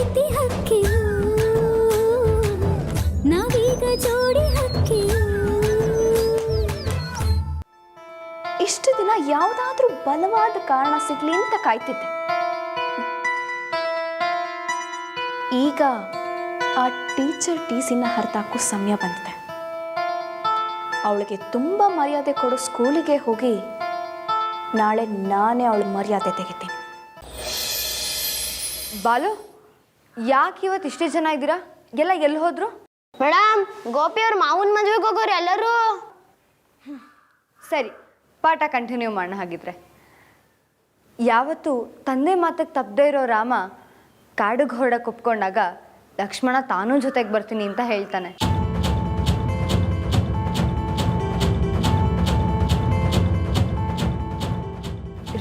ಪ್ರೀತಿ ಹಕ್ಕಿಯು ನಾವೀಗ ಜೋಡಿ ಹಕ್ಕಿಯು. ಇಷ್ಟು ದಿನ ಯಾವುದಾದ್ರೂ ಬಲವಾದ ಕಾರಣ ಸಿಗ್ಲಿ ಅಂತ ಕಾಯ್ತಿದ್ದೆ. ಈಗ ಆ ಟೀಚರ್ ಟೀಸಿನ ಹರಿದಾಕೋ ಸಮಯ ಬಂದಿದೆ. ಅವಳಿಗೆ ತುಂಬ ಮರ್ಯಾದೆ ಕೊಡೋ ಸ್ಕೂಲಿಗೆ ಹೋಗಿ ನಾಳೆ ನಾನೇ ಅವಳ ಮರ್ಯಾದೆ ತೆಗಿತೀನಿ. ಬಾಲು, ಯಾಕೆ ಇವತ್ತು ಇಷ್ಟೇ ಜನ ಇದ್ದೀರಾ? ಎಲ್ಲ ಎಲ್ಲಿ ಹೋದ್ರು? ಮೇಡಮ್, ಗೋಪಿ ಅವ್ರ ಮಾವನ ಮದುವೆಗೆ ಹೋಗೋರು ಎಲ್ಲರೂ. ಸರಿ, ಪಾಠ ಕಂಟಿನ್ಯೂ ಮಾಡೋಣ. ಹಾಗಿದ್ರೆ ಯಾವತ್ತು ತಂದೆ ಮಾತಿಗೆ ತಪ್ಪದೇ ಇರೋ ರಾಮ ಕಾಡಿಗೆ ಹೊರಡಕ್ಕೆ ಒಪ್ಕೊಂಡಾಗ ಲಕ್ಷ್ಮಣ ತಾನೂ ಜೊತೆಗೆ ಬರ್ತೀನಿ ಅಂತ ಹೇಳ್ತಾನೆ.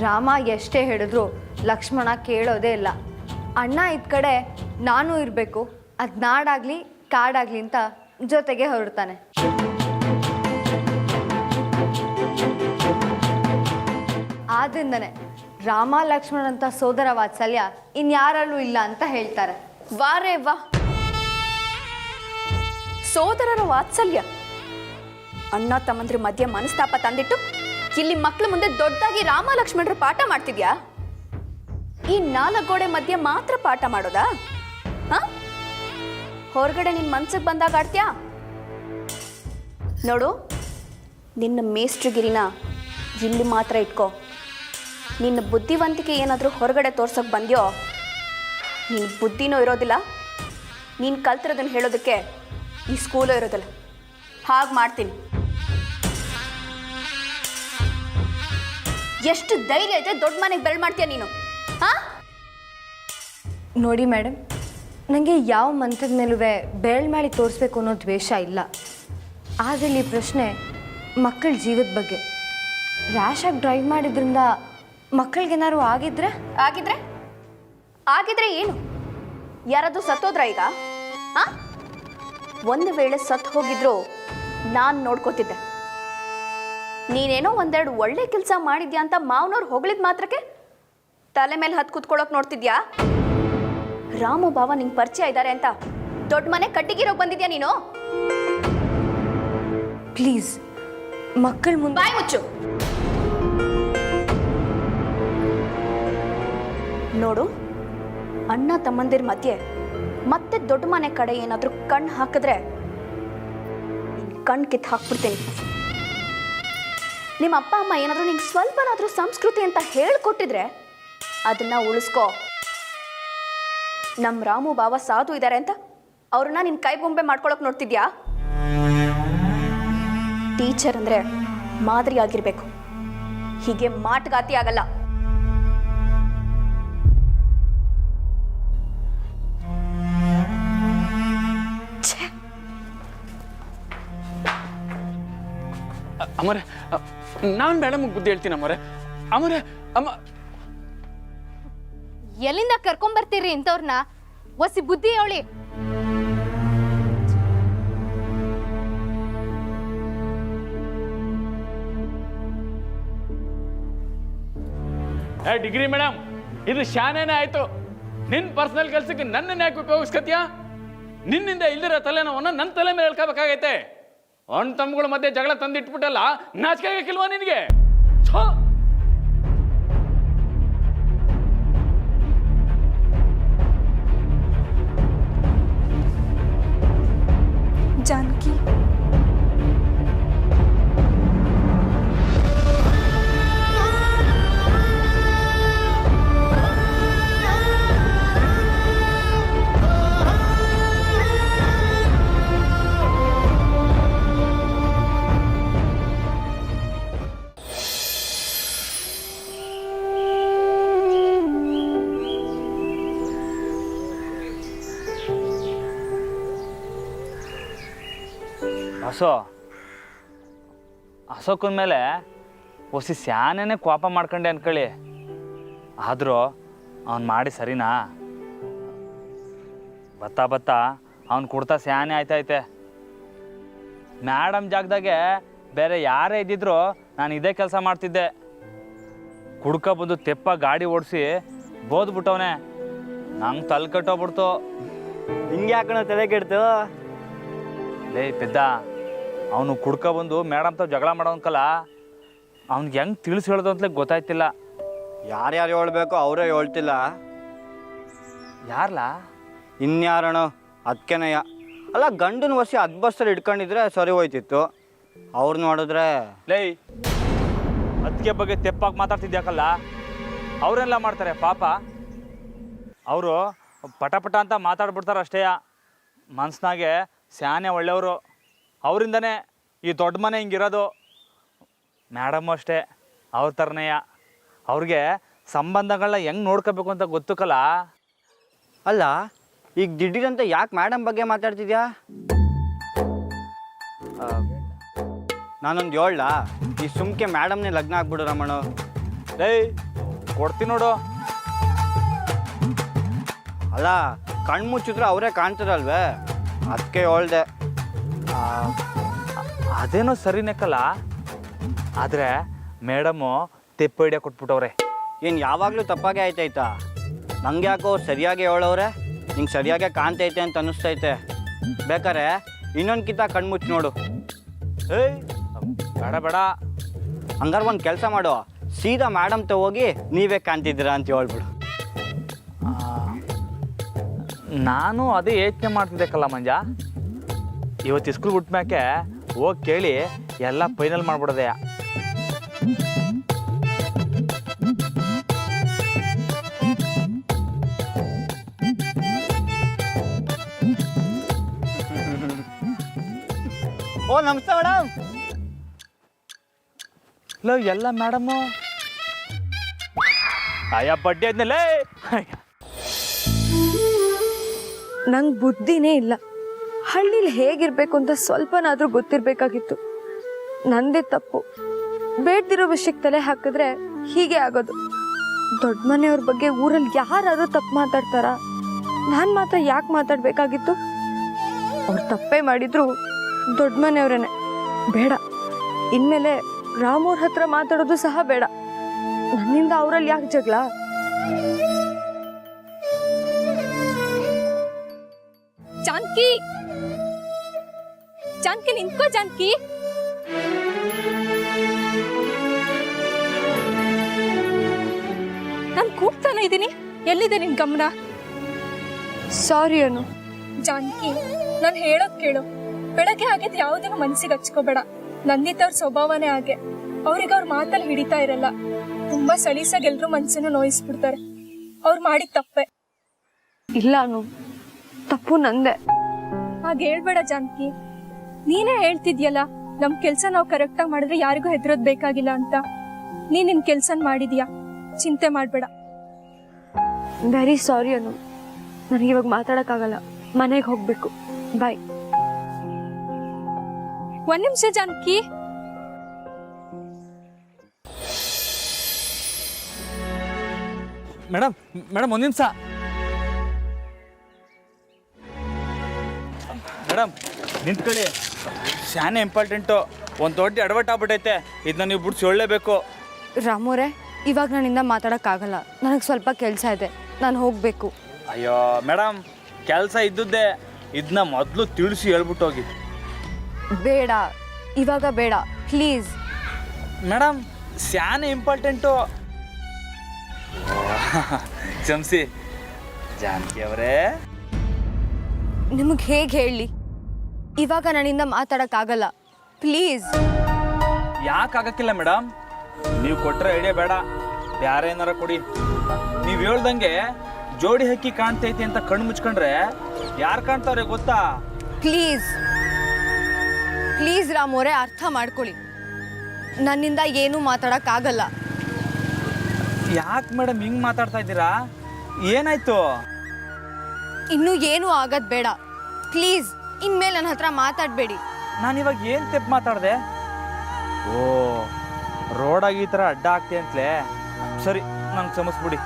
ರಾಮ ಎಷ್ಟೇ ಹೇಳಿದ್ರು ಲಕ್ಷ್ಮಣ ಕೇಳೋದೇ ಇಲ್ಲ. ಅಣ್ಣ ಇದ್ದ ಕಡೆ ನಾನು ಇರಬೇಕು, ಅದು ನಾಡಾಗಲಿ ಕಾಡಾಗಲಿ ಅಂತ ಜೊತೆಗೆ ಹೊರಡ್ತಾನೆ. ಆದ್ರಿಂದನೇ ರಾಮ ಲಕ್ಷ್ಮಣ ಅಂತ ಸೋದರ ವಾತ್ಸಲ್ಯ ಇನ್ಯಾರಲ್ಲೂ ಇಲ್ಲ ಅಂತ ಹೇಳ್ತಾರೆ. ವಾರೇ ವಾ, ಸೋದರರ ವಾತ್ಸಲ್ಯ. ಅಣ್ಣ ತಮ್ಮಂದ್ರ ಮಧ್ಯೆ ಮನಸ್ತಾಪ ತಂದಿಟ್ಟು ಇಲ್ಲಿ ಮಕ್ಕಳ ಮುಂದೆ ದೊಡ್ಡದಾಗಿ ರಾಮ ಲಕ್ಷ್ಮಣರ ಪಾಠ ಮಾಡ್ತಿದ್ಯಾ? ಈ 4 ಗೋಡೆ ಮಧ್ಯೆ ಮಾತ್ರ ಪಾಠ ಮಾಡೋದಾ? ಹೊರಗಡೆ ನಿನ್ ಮನ್ಸಿಗೆ ಬಂದಾಗ ಆಡ್ತ್ಯಾ? ನೋಡು, ನಿನ್ನ ಮೇಸ್ಟ್ರಿಗಿರಿನ ಇಲ್ಲಿ ಮಾತ್ರ ಇಟ್ಕೋ. ನಿನ್ನ ಬುದ್ಧಿವಂತಿಕೆ ಏನಾದರೂ ಹೊರಗಡೆ ತೋರ್ಸೋಕೆ ಬಂದ್ಯೋ, ನಿನ್ನ ಬುದ್ಧಿನೂ ಇರೋದಿಲ್ಲ, ನೀನು ಕಲ್ತಿರೋದನ್ನು ಹೇಳೋದಕ್ಕೆ ಈ ಸ್ಕೂಲೂ ಇರೋದಿಲ್ಲ. ಹಾಗೆ ಮಾಡ್ತೀನಿ. ಎಷ್ಟು ಧೈರ್ಯ ಐತೆ ದೊಡ್ಡ ಮನೆಗೆ ಬೆರಳು ಮಾಡ್ತೀಯ ನೀನು? ನೋಡಿ ಮೇಡಮ್, ನನಗೆ ಯಾವ ಮಂತ್ರದ ಮೇಲೂ ಬೆರಳು ಮಾಡಿ ತೋರಿಸ್ಬೇಕು ಅನ್ನೋ ದ್ವೇಷ ಇಲ್ಲ. ಆದರೆ ಈ ಪ್ರಶ್ನೆ ಮಕ್ಕಳ ಜೀವದ ಬಗ್ಗೆ. ರ್ಯಾಶಾಗಿ ಡ್ರೈವ್ ಮಾಡಿದ್ರಿಂದ ಮಕ್ಕಳಿಗೇನಾದ್ರು ಆಗಿದ್ರೆ ಆಗಿದ್ರೆ ಏನು? ಯಾರಾದ್ರೂ ಸತ್ತೋದ್ರ ಈಗ? ಒಂದು ವೇಳೆ ಸತ್ತು ಹೋಗಿದ್ರು ನಾನು ನೋಡ್ಕೋತಿದ್ದೆ. ನೀನೇನೋ ಒಂದೆರಡು ಒಳ್ಳೆ ಕೆಲಸ ಮಾಡಿದ್ಯಾ ಅಂತ ಮಾವನವ್ರು ಹೊಗಳಿದ ಮಾತ್ರಕ್ಕೆ ತಲೆ ಮೇಲೆ ಹತ್ತು ಕೂತ್ಕೊಳ್ಳೋಕೆ ನೋಡ್ತಿದ್ಯಾ? ರಾಮು ಬಾವ ನಿಂಗೆ ಪರಿಚಯ ಇದ್ದಾರೆ ಅಂತ ದೊಡ್ಡ ಮನೆ ಕಟ್ಟಿಗಿರೋಕೆ ಬಂದಿದ್ಯಾ ನೀನು? ಪ್ಲೀಸ್, ಮಕ್ಕಳ ಮುಂದೆ ಬಾಯ್ ಮುಚ್ಚು. ನೋಡು, ಅಣ್ಣ ತಮ್ಮಂದಿರ ಮಧ್ಯೆ ಮತ್ತೆ ದೊಡ್ಡ ಮನೆ ಕಡೆ ಏನಾದರೂ ಕಣ್ಣು ಹಾಕಿದ್ರೆ ಕಣ್ಣು ಕಿತ್ತು ಹಾಕ್ಬಿಡ್ತೀನಿ. ನಿಮ್ಮ ಅಪ್ಪ ಅಮ್ಮ ಏನಾದರೂ ನಿಂಗೆ ಸ್ವಲ್ಪನಾದರೂ ಸಂಸ್ಕೃತಿ ಅಂತ ಹೇಳ್ಕೊಟ್ಟಿದ್ರೆ ಅದನ್ನ ಉಳಿಸ್ಕೋ. ನಮ್ಮ ರಾಮು ಬಾವ ಸಾಧು ಇದ್ದಾರೆ ಅಂತ ಅವ್ರನ್ನ ನಿನ್ನ ಕೈ ಬೊಂಬೆ ಮಾಡ್ಕೊಳಕ್ ನೋಡ್ತಿದ್ಯಾ? ಟೀಚರ್ ಅಂದ್ರೆ ಮಾದರಿ ಆಗಿರ್ಬೇಕು, ಹೀಗೆ ಮಾಟಗಾತಿ ಆಗಲ್ಲ. ಅಮರೆ, ನಾನು ಮೇಡಮ್ಗೆ ಬುದ್ಧಿ ಹೇಳ್ತೀನಿ ಅಮರೆ. ಅಮರೆ, ಅಮ್ಮ, ಎಲ್ಲಿಂದ ಕರ್ಕೊಂಬರ್ತೀರಿ ಇಂಥವ್ರನ್ನ? ಒಸಿ ಬುದ್ಧಿ ಹೇಳಿ. ಡಿಗ್ರಿ ಮೇಡಮ್, ಇದು ಶಾನೇನೆ ಆಯ್ತು. ನಿನ್ನ ಪರ್ಸನಲ್ ಕೆಲಸಕ್ಕೆ ನನ್ನನ್ನು ಯಾಕೆ ಉಪಯೋಗಿಸ್ಕತ್ಯಾ? ನಿನ್ನಿಂದ ಇಲ್ದಿರೋ ತಲೆನೋವನ್ನು ನನ್ನ ತಲೆ ಮೇಲೆ ಹೇಳ್ಕೋಬೇಕಾಗೈತೆ. ಅಣ್ಣ ತಮ್ಮಗಳ ಮಧ್ಯೆ ಜಗಳ ತಂದಿಟ್ಬಿಟ್ಟಲ್ಲ, ನಾಚಿಕೆ ಆಗಕ್ಕಿಲ್ವಾ ನಿನಗೆ? ಜಾನಕಿ, ಅಶೋಕನ ಮೇಲೆ ಹೊಸಿ ಸ್ಯಾನೇನೆ ಕೋಪ ಮಾಡ್ಕೊಂಡೆ ಅನ್ಕೊಳ್ಳಿ. ಆದರೂ ಅವ್ನು ಮಾಡಿ ಸರಿನಾ? ಬತ್ತಾ ಅವ್ನು ಕೊಡ್ತಾ ಸ್ಯಾನೆ ಆಯ್ತೈತೆ. ಮೇಡಮ್ ಜಾಗದಾಗೆ ಬೇರೆ ಯಾರೇ ಇದ್ದಿದ್ರು ನಾನು ಇದೇ ಕೆಲಸ ಮಾಡ್ತಿದ್ದೆ. ಕುಡ್ಕ ಬಂದು ತೆಪ್ಪ ಗಾಡಿ ಓಡಿಸಿ ಬೋದ್ಬಿಟ್ಟವನೆ. ನಂಗೆ ತಲೆ ಕಟ್ಟೋಗ್ಬಿಡ್ತು. ಹಿಂಗೆ ಯಾಕಣ ತಲೆ ಕೆಡ್ತು? ಲೇ ಪೆದ್ದ, ಅವನು ಕುಡ್ಕ ಬಂದು ಮೇಡಮ್ ತಾವ್ ಜಗಳ ಮಾಡೋನ್ಕಲ್ಲ, ಅವ್ನಿಗೆ ಹೆಂಗೆ ತಿಳಿಸಿ ಹೇಳೋದು ಅಂತಲೇ ಗೊತ್ತಾಯ್ತಿಲ್ಲ. ಯಾರ್ಯಾರು ಹೇಳ್ಬೇಕು ಅವರೇ ಹೇಳ್ತಿಲ್ಲ. ಯಾರ್ಲಾ? ಇನ್ಯಾರಣ ಅದಕ್ಕೆನಯ್ಯ. ಅಲ್ಲ, ಗಂಡನ ವಸಿ ಬಸ್ಸಲ್ಲಿ ಇಟ್ಕೊಂಡಿದ್ರೆ ಸರಿ ಹೋಯ್ತಿತ್ತು. ಅವ್ರು ನೋಡಿದ್ರೆ ಲೇ, ಅದಕ್ಕೆ ಬಗ್ಗೆ ತೆಪ್ಪಾಗಿ ಮಾತಾಡ್ತಿದ್ಯಾಕಲ್ಲ. ಅವರೆಲ್ಲ ಮಾಡ್ತಾರೆ ಪಾಪ. ಅವರು ಪಟ ಅಂತ ಮಾತಾಡ್ಬಿಡ್ತಾರೆ ಅಷ್ಟೇ. ಮನ್ಸ್ನಾಗೆ ಸ್ಯಾನೆ ಒಳ್ಳೆಯವರು. ಅವರಿಂದನೇ ಈ ದೊಡ್ಡ ಮನೆ ಹಿಂಗಿರೋದು. ಮೇಡಮ್ ಅಷ್ಟೇ ಅವ್ರ ಥರನೇಯ. ಅವ್ರಿಗೆ ಸಂಬಂಧಗಳನ್ನ ಹೆಂಗೆ ನೋಡ್ಕೋಬೇಕು ಅಂತ ಗೊತ್ತಕ್ಕಲ್ಲ. ಅಲ್ಲ, ಈಗ ದಿಢೀರಂತ ಯಾಕೆ ಮೇಡಮ್ ಬಗ್ಗೆ ಮಾತಾಡ್ತಿದ್ಯಾ? ನಾನೊಂದು ಹೇಳಲಾ? ಈ ಸುಮ್ಕೆ ಮೇಡಮ್ನೇ ಲಗ್ನ ಆಗ್ಬಿಡು ರಮಣ. ಲೇ, ಕೊಡ್ತೀನಿ ನೋಡು. ಅಲ್ಲ, ಕಣ್ಣು ಮುಚ್ಚಿದ್ರೆ ಅವರೇ ಕಾಣ್ತಾರಲ್ವೇ, ಅದಕ್ಕೆ ಹೇಳ್ದೆ. ಅದೇನೋ ಸರಿನೇಕಲ್ಲ. ಆದರೆ ಮೇಡಮು ತೆಪ್ಪು ಹಿಡಿಯ ಕೊಟ್ಬಿಟ್ಟವ್ರೆ. ಏನು ಯಾವಾಗಲೂ ತಪ್ಪಾಗೆ ಆಯ್ತಾಯ್ತಾ? ನಂಗೆ ಯಾಕೋ ಸರಿಯಾಗಿ ಹೇಳೋರೆ, ನಿಂಗೆ ಸರಿಯಾಗೆ ಕಾಣ್ತೈತೆ ಅಂತ ಅನ್ನಿಸ್ತೈತೆ. ಬೇಕಾರೆ ಇನ್ನೊಂದು ಕಿತ್ತ ಕಣ್ಣು ಮುಚ್ಚಿ ನೋಡು. ಏಯ್ ಬೇಡ ಬೇಡ. ಹಂಗಾರೆ ಒಂದು ಕೆಲಸ ಮಾಡು, ಸೀದಾ ಮೇಡಮ್ ಹೋಗಿ ನೀವೇ ಕಾಣ್ತಿದ್ದೀರಾ ಅಂತ ಹೇಳ್ಬಿಡು. ನಾನು ಅದೇ ಯೋಚನೆ ಮಾಡ್ತಿದ್ದೆಕಲ್ಲ ಮಂಜ. ಇವತ್ತು ಸ್ಕೂಲ್ ಬಿಟ್ಮ್ಯಾಕೆ ಹೋಗಿ ಕೇಳಿ ಎಲ್ಲ ಫೈನಲ್ ಮಾಡ್ಬಿಡೋದೆ. ಓ ನಮಸ್ತೆ ಮೇಡಮ್. ಇಲ್ಲ ಎಲ್ಲ ಮೇಡಮು ಅಯ್ಯ ಬಡ್ಡಿ ಆದ್ಮೇಲೆ ನಂಗೆ ಬುದ್ಧಿನೇ ಇಲ್ಲ. ಹಳ್ಳಿಲಿ ಹೇಗಿರಬೇಕು ಅಂತ ಸ್ವಲ್ಪನಾದರೂ ಗೊತ್ತಿರಬೇಕಾಗಿತ್ತು. ನಂದೇ ತಪ್ಪು. ಬೇಡ್ದಿರೋ ವಿಷಯಕ್ಕೆ ತಲೆ ಹಾಕಿದ್ರೆ ಹೀಗೆ ಆಗೋದು. ದೊಡ್ಡ ಮನೆಯವ್ರ ಬಗ್ಗೆ ಊರಲ್ಲಿ ಯಾರಾದರೂ ತಪ್ಪು ಮಾತಾಡ್ತಾರಾ? ನಾನು ಮಾತ್ರ ಯಾಕೆ ಮಾತಾಡಬೇಕಾಗಿತ್ತು? ಅವ್ರು ತಪ್ಪೇ ಮಾಡಿದ್ರು ದೊಡ್ಡ ಮನೆಯವ್ರೇನೆ. ಬೇಡ, ಇನ್ಮೇಲೆ ರಾಮೂರ್ ಹತ್ರ ಮಾತಾಡೋದು ಸಹ ಬೇಡ. ನನ್ನಿಂದ ಅವರಲ್ಲಿ ಯಾಕೆ ಜಗಳ? ಜಾನ್ಕಿ, ಜಾನ್ಕಿ ನಿಂತ್ಕೋ. ಜಾನ್ಕಿ, ನಾನು ಕೂಗ್ತಾನೆ ಇದ್ದೀನಿ. ಎಲ್ಲಿದೆ ನಿನ್ ಗಮನ? ಸಾರಿ ಅನು. ಜಾನ್ಕಿ, ನಾನು ಹೇಳೋದ್ ಕೇಳು. ಬೆಳಗ್ಗೆ ಆಗಿದ್ ಯಾವುದನ್ನು ಮನ್ಸಿಗೆ ಹಚ್ಕೋಬೇಡ. ನಂದಿತವ್ರ ಸ್ವಭಾವನೇ ಹಾಗೆ. ಅವ್ರಿಗೆ ಅವ್ರ ಮಾತಲ್ಲಿ ಹಿಡಿತಾ ಇರಲ್ಲ. ತುಂಬಾ ಸಲೀಸಾಗಿ ಎಲ್ರೂ ಮನ್ಸನ್ನು ನೋಯಿಸ್ಬಿಡ್ತಾರೆ. ಅವ್ರು ಮಾಡಿದ ತಪ್ಪೆ. ಇಲ್ಲ ಅನು, ತಪ್ಪು ನಂದೆ. ಹಾಗೆ ಹೇಳ್ಬೇಡ ಜಾನ್ಕಿ. ನೀನೇ ಹೇಳ್ತಿದ್ಯಲ್ಲ, ನಮ್ ಕೆಲ್ಸ ನಾವು ಕರೆಕ್ಟಾಗಿ ಮಾಡಿದ್ರೆ ಯಾರಿಗೂ ಹೆದರೋದ್ ಬೇಕಾಗಿಲ್ಲ ಅಂತ. ನೀನ್ ನಿನ್ ಕೆಲ್ಸನ್ ಮಾಡಿದ್ಯಾ, ಚಿಂತೆ ಮಾಡ್ಬೇಡ. ವೆರಿ ಸಾರಿ ಅನು. ನನಗೆ ಇವಾಗ ಮಾತಾಡಕ್ಕಾಗಲ್ಲ. ಮನೆಗೆ ಹೋಗ್ಬೇಕು. ಬಾಯ್. ಒಂದ್ ನಿಮಿಷ ಜಾನ್ಕಿ. ಮೇಡಮ್ ಮೇಡಮ್ ಒಂದು ನಿಮಿಷ. ಮೇಡಮ್ ನಿಂತ್ಕೊಳ್ಳಿ. ಶಾನೆ ಇಂಪಾರ್ಟೆಂಟು. ಒಂದು ದೊಡ್ಡ ಎಡವಟ್ಟು ಆಗ್ಬಿಟ್ಟೈತೆ. ಇದನ್ನ ನೀವು ಬಿಡ್ಸಿ ಹೇಳಲೇಬೇಕು. ರಾಮೋರೆ, ಇವಾಗ ನನ್ನಿಂದ ಮಾತಾಡೋಕ್ಕಾಗಲ್ಲ. ನನಗೆ ಸ್ವಲ್ಪ ಕೆಲಸ ಇದೆ, ನಾನು ಹೋಗಬೇಕು. ಅಯ್ಯೋ ಮೇಡಮ್, ಕೆಲಸ ಇದ್ದುದ್ದೆ. ಇದನ್ನ ಮೊದಲು ತಿಳಿಸಿ ಹೇಳ್ಬಿಟ್ಟು ಹೋಗಿ. ಬೇಡ, ಇವಾಗ ಬೇಡ ಪ್ಲೀಸ್. ಮೇಡಮ್ ಶಾನೆ ಇಂಪಾರ್ಟೆಂಟು. ಕ್ಷಮಿಸಿ ಜಾನಕಿ ಅವರೇ. ನಿಮಗೆ ಹೇಗೆ ಹೇಳಿ? ಇವಾಗ ನನ್ನಿಂದ ಮಾತಾಡೋಕ್ಕಾಗಲ್ಲ ಪ್ಲೀಸ್. ಯಾಕಾಗಕ್ಕಿಲ್ಲ ಮೇಡಮ್? ನೀವು ಕೊಟ್ಟರೆ ಐಡಿಯಾ ಬೇಡ, ಬೇರೆ ಏನಾರ ಕೊಡಿ. ನೀವು ಹೇಳ್ದಂಗೆ ಜೋಡಿ ಹಕ್ಕಿ ಕಾಣ್ತೈತಿ ಅಂತ ಕಣ್ಣು ಮುಚ್ಕೊಂಡ್ರೆ ಯಾರು ಕಾಣ್ತಾವ್ರೆ ಗೊತ್ತಾ? ಪ್ಲೀಸ್ ಪ್ಲೀಸ್ ರಾಮೋರೆ, ಅರ್ಥ ಮಾಡ್ಕೊಳ್ಳಿ. ನನ್ನಿಂದ ಏನೂ ಮಾತಾಡೋಕ್ಕಾಗಲ್ಲ. ಯಾಕೆ ಮೇಡಮ್ ಹಿಂಗೆ ಮಾತಾಡ್ತಾ ಇದ್ದೀರಾ? ಏನಾಯ್ತು? ಇನ್ನೂ ಏನೂ ಆಗೋದು ಬೇಡ ಪ್ಲೀಸ್. ಇನ್ಮೇಲೆ ನನ್ನ ಹತ್ರ ಮಾತಾಡಬೇಡಿ. ನಾನು ಇವಾಗ ಏನು ತೆಪ್ಪು ಮಾತಾಡಿದೆ? ಓ, ರೋಡಾಗಿ ಈ ಥರ ಅಡ್ಡ ಆಗ್ತೆ ಅಂತಲೇ. ಸರಿ, ನಂಗೆ ಕ್ಷಮಿಸ್ಬಿಡಿ.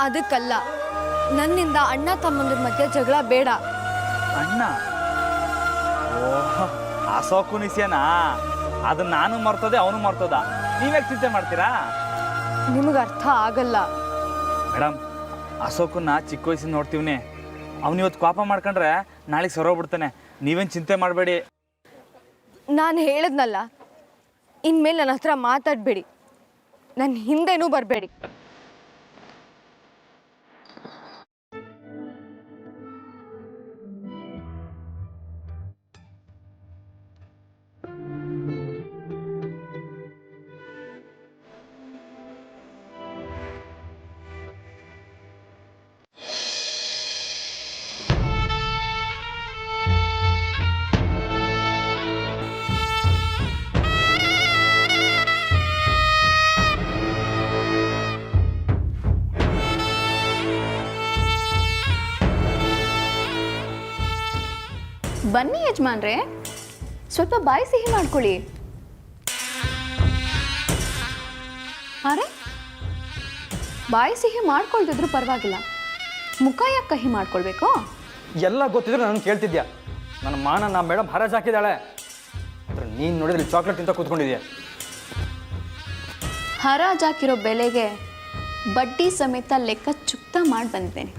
ಅದಕ್ಕಲ್ಲ, ನನ್ನಿಂದ ಅಣ್ಣ ತಮ್ಮಂದ್ರ ಮಧ್ಯೆ ಜಗಳ ಬೇಡ. ಅಣ್ಣ? ಓಹ್, ಅಸೋಕು ನಿಸ್ಯನಾ? ಅದನ್ನ ನಾನು ಮರ್ತೋದೆ, ಅವನು ಮರ್ತೋದ. ನೀವ್ಯಾಕೆ ಚಿಂತೆ ಮಾಡ್ತೀರಾ? ನಿಮಗೆ ಅರ್ಥ ಆಗಲ್ಲ. ಮೇಡಮ್, ಅಶೋಕನ್ನ ಚಿಕ್ಕ ವಯಸ್ಸಿನ ನೋಡ್ತೀವಿ. ಅವನಿವತ್ತು ಕೋಪ ಮಾಡ್ಕೊಂಡ್ರೆ ನಾಳೆಗೆ ಸರೋಗ್ಬಿಡ್ತಾನೆ. ನೀವೇನು ಚಿಂತೆ ಮಾಡಬೇಡಿ. ನಾನು ಹೇಳಿದ್ನಲ್ಲ, ಇನ್ಮೇಲೆ ನನ್ನ ಹತ್ರ ಮಾತಾಡಬೇಡಿ, ನನ್ನ ಹಿಂದೆನೂ ಬರಬೇಡಿ. ಬನ್ನಿ ಯಜಮಾನ್ರೆ, ಸ್ವಲ್ಪ ಬಾಯಿ ಸಿಹಿ ಮಾಡ್ಕೊಳ್ಳಿ. ಅರೆ, ಬಾಯಿ ಸಿಹಿ ಮಾಡ್ಕೊಳ್ದಿದ್ರು ಪರವಾಗಿಲ್ಲ, ಮುಖ ಯಾಕೆ ಕಹಿ ಮಾಡ್ಕೊಳ್ಬೇಕು? ಎಲ್ಲ ಗೊತ್ತಿದ್ರು ನಾನು ಕೇಳ್ತಿದ್ಯಾ? ನನ್ನ ಮಾನ ನಾ ಮೇಡಮ್ ಹರಾಜ್ ಹಾಕಿದ್ದಾಳೆ. ನೀನು ನೋಡಿದ್ರೆ ಚಾಕ್ಲೇಟ್ ತಿಂತ ಕೂತ್ಕೊಂಡಿದ್ಯಾ. ಹರಾಜಾಕಿರೋ ಬೆಲೆಗೆ ಬಡ್ಡಿ ಸಮೇತ ಲೆಕ್ಕ ಚುಕ್ತ ಮಾಡಿ ಬಂದಿದ್ದೇನೆ.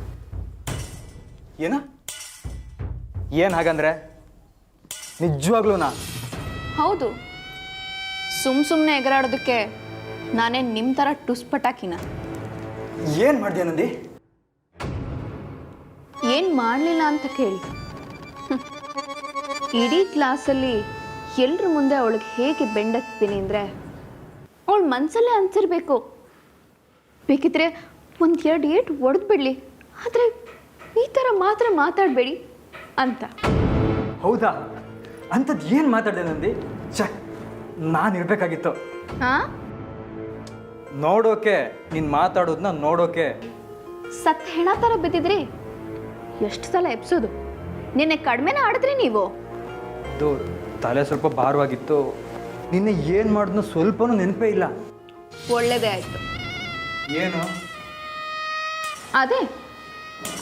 ಏನು ಹಾಗಂದ್ರೆ? ನಿಜವಾಗ್ಲೂನಾ? ಹೌದು, ಸುಮ್ಮನೆ ಎಗರಾಡೋದಕ್ಕೆ ನಾನೇನು ನಿಮ್ಮ ಥರ ಟುಸ್ ಪಟಾಕಿನ. ಏನು ಮಾಡಿದ್ಯಾ ನಂದಿ? ಏನು ಮಾಡಲಿಲ್ಲ ಅಂತ ಕೇಳಿ. ಇಡೀ ಕ್ಲಾಸಲ್ಲಿ ಎಲ್ಲರ ಮುಂದೆ ಅವಳಿಗೆ ಹೇಗೆ ಬೆಂಡತ್ತೀನಿ ಅಂದರೆ ಅವಳ ಮನಸ್ಸಲ್ಲೇ ಅನ್ಸಿರ್ಬೇಕು, ಬೇಕಿದ್ರೆ ಒಂದು 2 ಏಟು ಒಡೆದು ಬಿಡಲಿ, ಆದರೆ ಈ ಥರ ಮಾತ್ರ ಮಾತಾಡಬೇಡಿ ಅಂತ. ಹೌದಾ? ಅಂಥದ್ದು ಏನು ಮಾತಾಡಿದೆ ನಂದಿ? ನಾನು ಇರಬೇಕಾಗಿತ್ತು. ಹಾಂ, ನೋಡೋಕೆ, ನೀನು ಮಾತಾಡೋದನ್ನ ನೋಡೋಕೆ. ಸತ್ ಹೆಣ ಥರ ಬಿದ್ದಿದ್ರಿ. ಎಷ್ಟು ಸಲ ಎಪ್ಸೋದು? ನಿನ್ನೆ ಕಡಿಮೆನ ಆಡಿದ್ರಿ ನೀವು. ಅದು ತಲೆ ಸ್ವಲ್ಪ ಭಾರವಾಗಿತ್ತು. ನಿನ್ನೆ ಏನು ಮಾಡಿದ್ನೋ ಸ್ವಲ್ಪನೂ ನೆನಪೇ ಇಲ್ಲ. ಒಳ್ಳೇದೇ ಆಯಿತು. ಏನು? ಅದೇ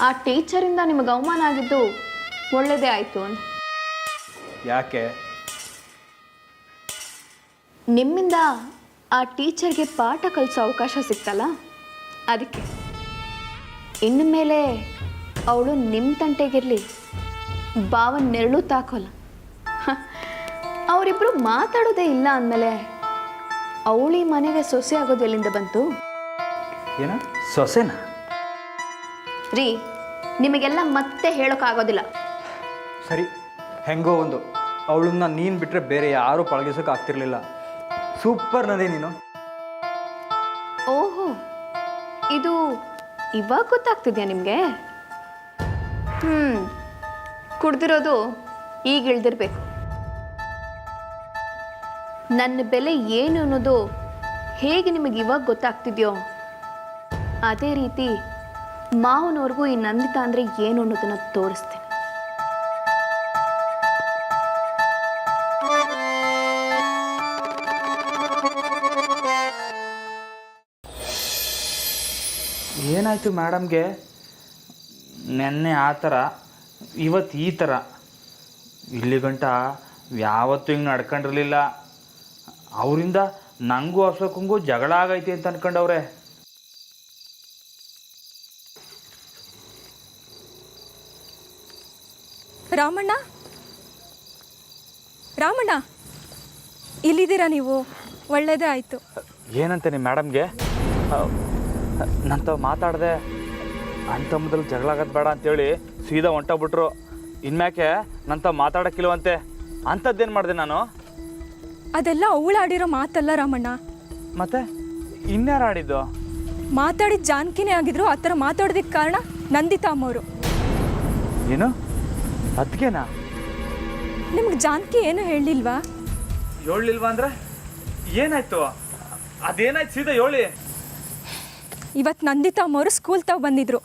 ಆ ಟೀಚರಿಂದ ನಿಮಗೆ ಅವಮಾನ ಆಗಿದ್ದು ಒಳ್ಳೇದೇ ಆಯಿತು ಅಂತ. ಯಾಕೆ? ನಿಮ್ಮಿಂದ ಆ ಟೀಚರ್ಗೆ ಪಾಠ ಕಲಿಸೋ ಅವಕಾಶ ಸಿಕ್ತಲ್ಲ, ಅದಕ್ಕೆ. ಇನ್ನು ಮೇಲೆ ಅವಳು ನಿಮ್ಮ ತಂಟೆಗಿರಲಿ, ಭಾವನ ನೆರಳು ತಾಕೋಲ್ಲ. ಅವರಿಬ್ಬರು ಮಾತಾಡೋದೇ ಇಲ್ಲ ಅಂದಮೇಲೆ ಅವಳಿ ಮನೆಗೆ ಸೊಸೆ ಆಗೋದು ಎಲ್ಲಿಂದ ಬಂತು? ಏನ ಸೊಸೆನಾ? ರೀ, ನಿಮಗೆಲ್ಲ ಮತ್ತೆ ಹೇಳೋಕ್ಕಾಗೋದಿಲ್ಲ. ಸರಿ, ಹೆಂಗೋ ಒಂದು. ಅವಳನ್ನ ನೀನು ಬಿಟ್ಟರೆ ಬೇರೆ ಯಾರೂ ಪಳಗಿಸೋಕೆ ಆಗ್ತಿರ್ಲಿಲ್ಲ. ಸೂಪರ್ ನದಿ ನೀನು. ಓಹೋ, ಇದು ಇವಾಗ ಗೊತ್ತಾಗ್ತಿದ್ಯಾ ನಿಮಗೆ? ಕುಡ್ದಿರೋದು ಈಗ ಇಳ್ದಿರ್ಬೇಕು. ನನ್ನ ಬೆಲೆ ಏನು ಅನ್ನೋದು ಹೇಗೆ ನಿಮಗೆ ಇವಾಗ ಗೊತ್ತಾಗ್ತಿದ್ಯೋ ಅದೇ ರೀತಿ ಮಾವನವ್ರಿಗೂ ಈ ನಂದಿತಾ ಅಂದರೆ ಏನು ಅನ್ನೋದನ್ನು ತೋರಿಸ್ತೀನಿ. ಏನಾಯಿತು ಮೇಡಮ್ಗೆ? ನೆನ್ನೆ ಆ ಥರ, ಇವತ್ತು ಈ ಥರ. ಇಲ್ಲಿ ಗಂಟ ಯಾವತ್ತೂ ಹಿಂಗೆ ನಡ್ಕೊಂಡಿರಲಿಲ್ಲ. ಅವರಿಂದ ನನಗೂ ಅಶೋಕಂಗೂ ಜಗಳ ಆಗೈತಿ ಅಂತ ಅನ್ಕೊಂಡವ್ರೆ. ರಾಮಣ್ಣ, ರಾಮಣ್ಣ, ಇಲ್ಲಿದ್ದೀರಾ ನೀವು? ಒಳ್ಳೇದೇ ಆಯಿತು. ಏನಂತೆ ನಿಮ್ಮ ಮೇಡಮ್ಗೆ? ನಂತ ಮಾತಾಡಿದೆ, ಅಂಥ ಮೊದಲು ಜಗಳ ಆಗೋದು ಬೇಡ ಅಂತೇಳಿ ಸೀದಾ ಹೊಂಟೋಗ್ಬಿಟ್ರು. ಇನ್ಮ್ಯಾಕೆ ನಂತ ಮಾತಾಡೋಕ್ಕಿಲ್ವಂತೆ. ಅಂಥದ್ದೇನು ಮಾಡಿದೆ ನಾನು? ಅದೆಲ್ಲ ಅವಳಾಡಿರೋ ಮಾತಲ್ಲ ರಾಮಣ್ಣ. ಮತ್ತೆ ಇನ್ಯಾರು ಆಡಿದ್ದು? ಮಾತಾಡಿದ ಜಾನಕಿನೇ ಆಗಿದ್ರು. ಆ ಥರ ಮಾತಾಡೋದಕ್ಕೆ ಕಾರಣ ನಂದಿತಾ ಅಮ್ಮವರು. ಏನು ಅದಕ್ಕೇನಾ? ನಿಮ್ಗೆ ಜಾನಕಿ ಏನು ಹೇಳಲಿಲ್ವಾ? ಹೇಳಲಿಲ್ವಾ ಅಂದರೆ ಏನಾಯ್ತು? ಅದೇನಾಯ್ತು ಸೀದಾ ಹೇಳಿ. ಇವತ್ತು ನಂದಿತಾ ಅಮ್ಮವರು ಸ್ಕೂಲ್ ತಾವು ಬಂದಿದ್ರು.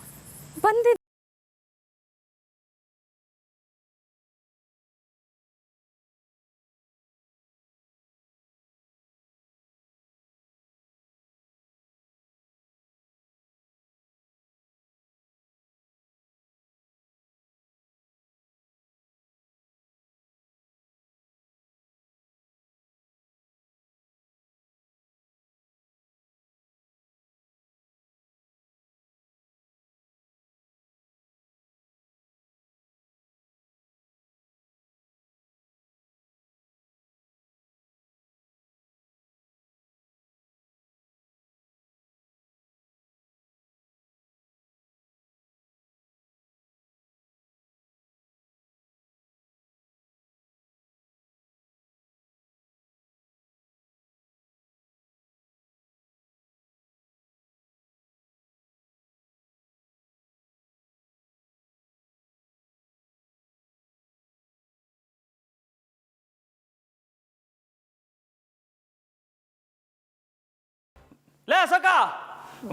ಲೇ ಅಶೋಕ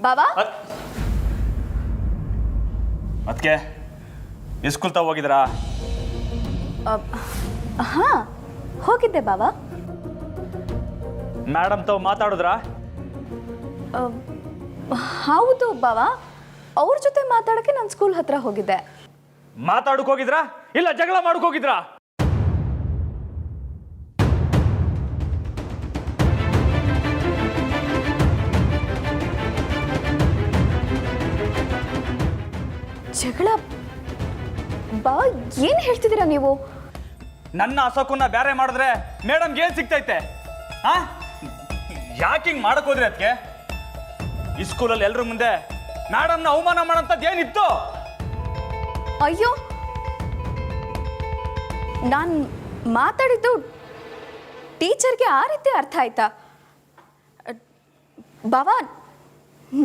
ಬಾವಾ ಅದಕ್ಕೆ ಸ್ಕೂಲ್ ತಾವ ಹೋಗಿದ್ರಾ? ಹಾ ಹೋಗಿದ್ದೆ ಬಾವಾ. ಮೇಡಮ್ ತಾವು ಮಾತಾಡಿದ್ರಾ? ಹೌದು ಬಾವಾ, ಅವ್ರ ಜೊತೆ ಮಾತಾಡಕ್ಕೆ ನಾನು ಸ್ಕೂಲ್ ಹತ್ರ ಹೋಗಿದ್ದೆ. ಮಾತಾಡಕ್ ಹೋಗಿದ್ರಾ ಇಲ್ಲ ಜಗಳ ಮಾಡಕ್ ಹೋಗಿದ್ರಾ? ಜಗಳ? ಬಾವಾ ಏನ್ ಹೇಳ್ತಿದ್ದೀರಾ ನೀವು? ನನ್ನ ಅಶೋಕನ್ನ ಬೇರೆ ಮಾಡಿದ್ರೆ ಮೇಡಮ್ಗೆ ಏನ್ ಸಿಗ್ತೈತೆ? ಹಾ, ಯಾಕೆ ಹಿಂಗ್ ಮಾಡಕ್ ಹೋದ್ರಿ? ಅದಕ್ಕೆ ಈ ಸ್ಕೂಲಲ್ಲಿ ಎಲ್ರ ಮುಂದೆ ಮೇಡಮ್ನ ಅವಮಾನ ಮಾಡೋಂಥದ್ದು ಏನಿತ್ತು? ಅಯ್ಯೋ, ನಾನು ಮಾತಾಡಿದ್ದು ಟೀಚರ್ಗೆ ಆ ರೀತಿ ಅರ್ಥ ಆಯ್ತಾ? ಬಾವಾ,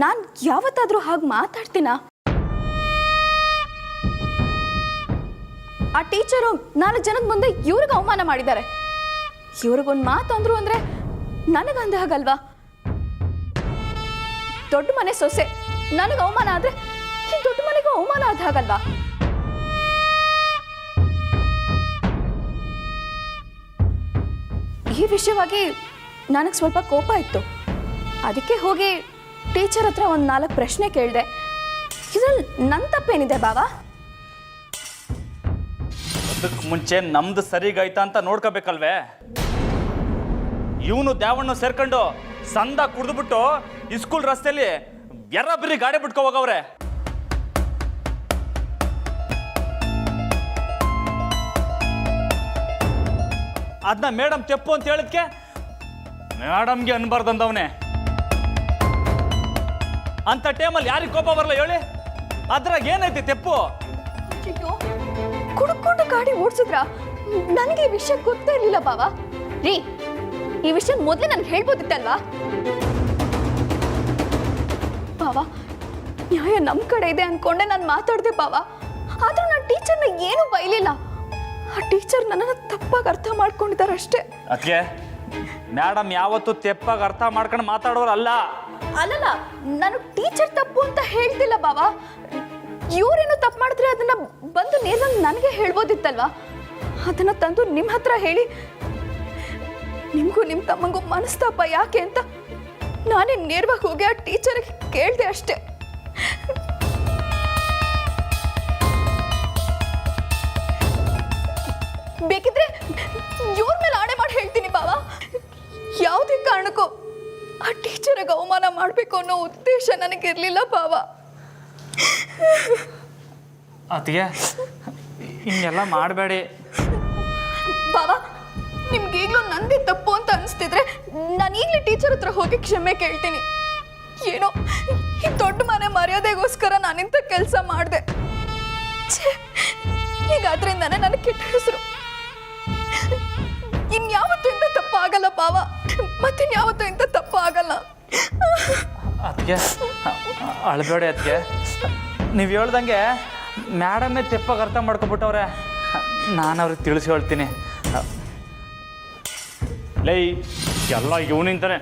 ನಾನು ಯಾವತ್ತಾದರೂ ಹಾಗೆ ಮಾತಾಡ್ತೀನಾ? ಆ ಟೀಚರು 4 ಜನದ ಮುಂದೆ ಇವ್ರಿಗೆ ಅವಮಾನ ಮಾಡಿದ್ದಾರೆ. ಇವ್ರಿಗೊಂದು ಮಾತು ಅಂದ್ರು ಅಂದ್ರೆ ನನಗಂದ ಹಾಗಲ್ವಾ? ದೊಡ್ಡ ಮನೆ ಸೊಸೆ ನನಗೆ ಅವಮಾನ ಆದ್ರೆ ಈ ದೊಡ್ಡ ಮನೆಗೂ ಅವಮಾನ ಆದ ಹಾಗಲ್ವಾ? ಈ ವಿಷಯವಾಗಿ ನನಗೆ ಸ್ವಲ್ಪ ಕೋಪ ಇತ್ತು. ಅದಕ್ಕೆ ಹೋಗಿ ಟೀಚರ್ ಹತ್ರ ಒಂದು 4 ಪ್ರಶ್ನೆ ಕೇಳಿದೆ. ಇದ್ರಲ್ಲಿ ನನ್ನ ತಪ್ಪೇನಿದೆ ಬಾವಾ? ಅದಕ್ಕೆ ಮುಂಚೆ ನಮ್ದು ಸರಿಗಾಯ್ತಾ ಅಂತ ನೋಡ್ಕೋಬೇಕಲ್ವೇ? ಇವನು ದ್ಯಾವಣ್ಣ ಸೇರ್ಕೊಂಡು ಸಂದ ಕುಡಿದ್ಬಿಟ್ಟು ಈ ಸ್ಕೂಲ್ ರಸ್ತೆಯಲ್ಲಿ ಎರ್ರಬಿರಿ ಗಾಡಿ ಬಿಟ್ಕೊ ಹೋಗವ್ರೆ. ಅದನ್ನ ಮೇಡಮ್ ತೆಪ್ಪು ಅಂತ ಹೇಳಿದ್ಕೆ ಮೇಡಮ್ಗೆ ಅನ್ಬಾರ್ದಂದವನೇ. ಅಂತ ಟೈಮಲ್ಲಿ ಯಾರಿಗೆ ಕೋಪ ಬರಲ್ಲ ಹೇಳಿ? ಅದ್ರಾಗ ಏನೈತಿ ತೆಪ್ಪು? ಕುಡ್ಕೊಂಡು ಗಾಡಿ ಓಡಿಸಿದ್ರ? ನನಗೆ ಈ ವಿಷಯ ಗೊತ್ತೇ ಇರಲಿಲ್ಲ ಬಾವಾ. ರೀ, ಈ ವಿಷಯ ಮೊದಲೇ ನನ್ಗೆ ಹೇಳ್ಬೋದಿತ್ತಲ್ವಾ? ಬಾವಾ, ನ್ಯಾಯ ನಮ್ಮ ಕಡೆ ಇದೆ ಅನ್ಕೊಂಡೆ ನಾನು ಮಾತಾಡ್ದೆ ಬಾವಾ. ಆದ್ರೂ ನಾನು ಟೀಚರ್ನ ಏನೂ ಬೈಲಿಲ್ಲ. ಆ ಟೀಚರ್ ನನ್ನನ್ನು ತಪ್ಪಾಗಿ ಅರ್ಥ ಮಾಡ್ಕೊಂಡಿದ್ದಾರೆ ಅಷ್ಟೇ. ಅದಕ್ಕೆ ಮೇಡಮ್ ಯಾವತ್ತೂ ತೆಪ್ಪಾಗಿ ಅರ್ಥ ಮಾಡ್ಕೊಂಡು ಮಾತಾಡೋರಲ್ಲ. ಅಲ್ಲಲ್ಲ, ನಾನು ಟೀಚರ್ ತಪ್ಪು ಅಂತ ಹೇಳ್ತಿಲ್ಲ ಬಾವಾ. ಇವ್ರೇನು ತಪ್ಪು ಮಾಡಿದ್ರೆ ಅದನ್ನ ಬಂದು ನೇರವಾಗಿ ನನಗೆ ಹೇಳ್ಬೋದಿತ್ತಲ್ವಾ? ಅದನ್ನ ತಂದು ನಿಮ್ಮ ಹತ್ರ ಹೇಳಿ ನಿಮಗೂ ನಿಮ್ಮ ತಮ್ಮಂಗೂ ಮನಸ್ತಾಪ ಯಾಕೆ ಅಂತ ನಾನೇ ನೇರವಾಗಿ ಹೋಗಿ ಆ ಟೀಚರ್ಗೆ ಕೇಳಿದೆ ಅಷ್ಟೇ. ಬೇಕಿದ್ರೆ ಇವ್ರ ಮೇಲೆ ಆಣೆ ಮಾಡಿ ಹೇಳ್ತೀನಿ ಬಾವಾ. ಯಾವುದೇ ಕಾರಣಕ್ಕೂ ಆ ಟೀಚರ್ಗೆ ಅವಮಾನ ಮಾಡಬೇಕು ಅನ್ನೋ ಉದ್ದೇಶ ನನಗಿರಲಿಲ್ಲ ಬಾವಾ. ಅದಕ್ಕೆ ಹಿಂಗೆಲ್ಲ ಮಾಡಬೇಡಿ ಬಾವಾ. ನಿಮ್ಗೆ ಈಗಲೂ ನಂದೇ ತಪ್ಪು ಅಂತ ಅನಿಸ್ತಿದ್ರೆ ನಾನು ಈಗಲೇ ಟೀಚರ್ ಹತ್ರ ಹೋಗಿ ಕ್ಷಮೆ ಕೇಳ್ತೀನಿ. ಏನೋ ಈ ದೊಡ್ಡ ಮನೆ ಮರ್ಯಾದೆಗೋಸ್ಕರ ನಾನಿಂಥ ಕೆಲಸ ಮಾಡಿದೆ. ಈಗ ಅದರಿಂದಾನೆ ನನಗೆ ಕೆಟ್ಟ ಹೆಸರು. ಇನ್ಯಾವತ್ತೂ ಇಂಥ ತಪ್ಪು ಆಗಲ್ಲ ಬಾವಾ. ಮತ್ತಿನ್ಯಾವತ್ತೂ ಇಂಥ ತಪ್ಪು ಆಗಲ್ಲ. ಅದಕ್ಕೆ ಅಳಬೇಡಿ. ಅದಕ್ಕೆ ನೀವು ಹೇಳ್ದಂಗೆ ಮೇಡಮೇ ತೆಪ್ಪಾಗಿ ಅರ್ಥ ಮಾಡ್ಕೊಬಿಟ್ಟವ್ರೆ. ನಾನು ಅವ್ರಿಗೆ ತಿಳಿಸಿ ಹೇಳ್ತೀನಿ. ಲೈ ಎಲ್ಲ ಇವನಿಂತಾನೆ.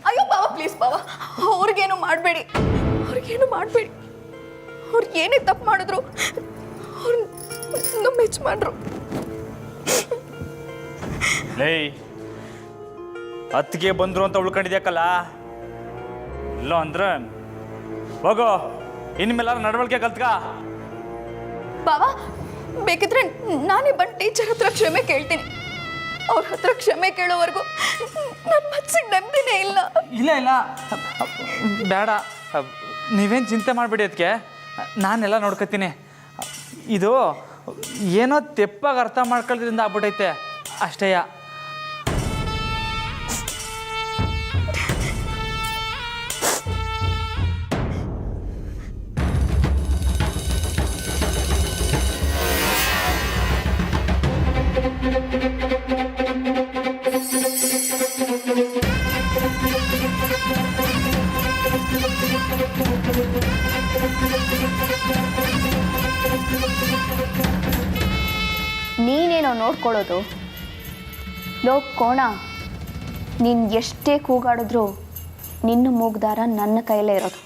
ಅಯ್ಯೋ ಬಾವಾ, ಪ್ಲೀಸ್ ಬಾವಾ, ಅವ್ರಿಗೇನು ಮಾಡಬೇಡಿ. ಅವ್ರಿಗೇನು ಮಾಡಬೇಡಿ. ಅವ್ರು ಏನೇ ತಪ್ಪು ಮಾಡಿದ್ರು ಅವ್ರು ನಮ್ಮ ಯಜಮಾನ್ರು. ಲೈ ಅತ್ತಿಗೆ ಬಂದ್ರು ಅಂತ ಉಳ್ಕೊಂಡಿದ್ಯಾಕಲ್ಲ? ಇಲ್ಲ ಅಂದ್ರೆ ಹೋಗೋ, ಇನ್ಮೇಲಾರ ನಡವಳಿಕೆ ಕಲ್ತ್ಕ. ಬಾವಾ, ಬೇಕಿದ್ರೆ ನಾನೇ ಬಂದು ಟೀಚರ್ ಹತ್ರ ಕ್ಷಮೆ ಕೇಳ್ತೀನಿ. ಅವ್ರ ಹತ್ರ ಕ್ಷಮೆ ಕೇಳೋವರೆಗೂ ನನ್ನ ಮನಸ್ಸಿಗೆ ನೆಮ್ಮದಿನೇ ಇಲ್ಲ. ಇಲ್ಲ ಇಲ್ಲ ಬೇಡ, ನೀವೇನು ಚಿಂತೆ ಮಾಡಬೇಡಿ. ಅದಕ್ಕೆ ನಾನೆಲ್ಲ ನೋಡ್ಕೊತೀನಿ. ಇದು ಏನೋ ತೆಪ್ಪಾಗಿ ಅರ್ಥ ಮಾಡ್ಕೊಳ್ಳೋದ್ರಿಂದ ಆಗ್ಬಿಟ್ಟೈತೆ ಅಷ್ಟೇಯ. ನೀನೇನೋ ನೋಡ್ಕೊಳ್ಳೋದು. ಲೋ ಕೋಣ, ನೀನು ಎಷ್ಟೇ ಕೂಗಾಡಿದ್ರು ನಿನ್ನ ಮೂಗ್ದಾರ ನನ್ನ ಕೈಲೇ ಇರೋದು.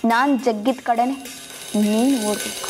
ನಾನು ಜಗ್ಗಿದ ಕಡೆನೇ ನೀನು ಓಡಬೇಕು.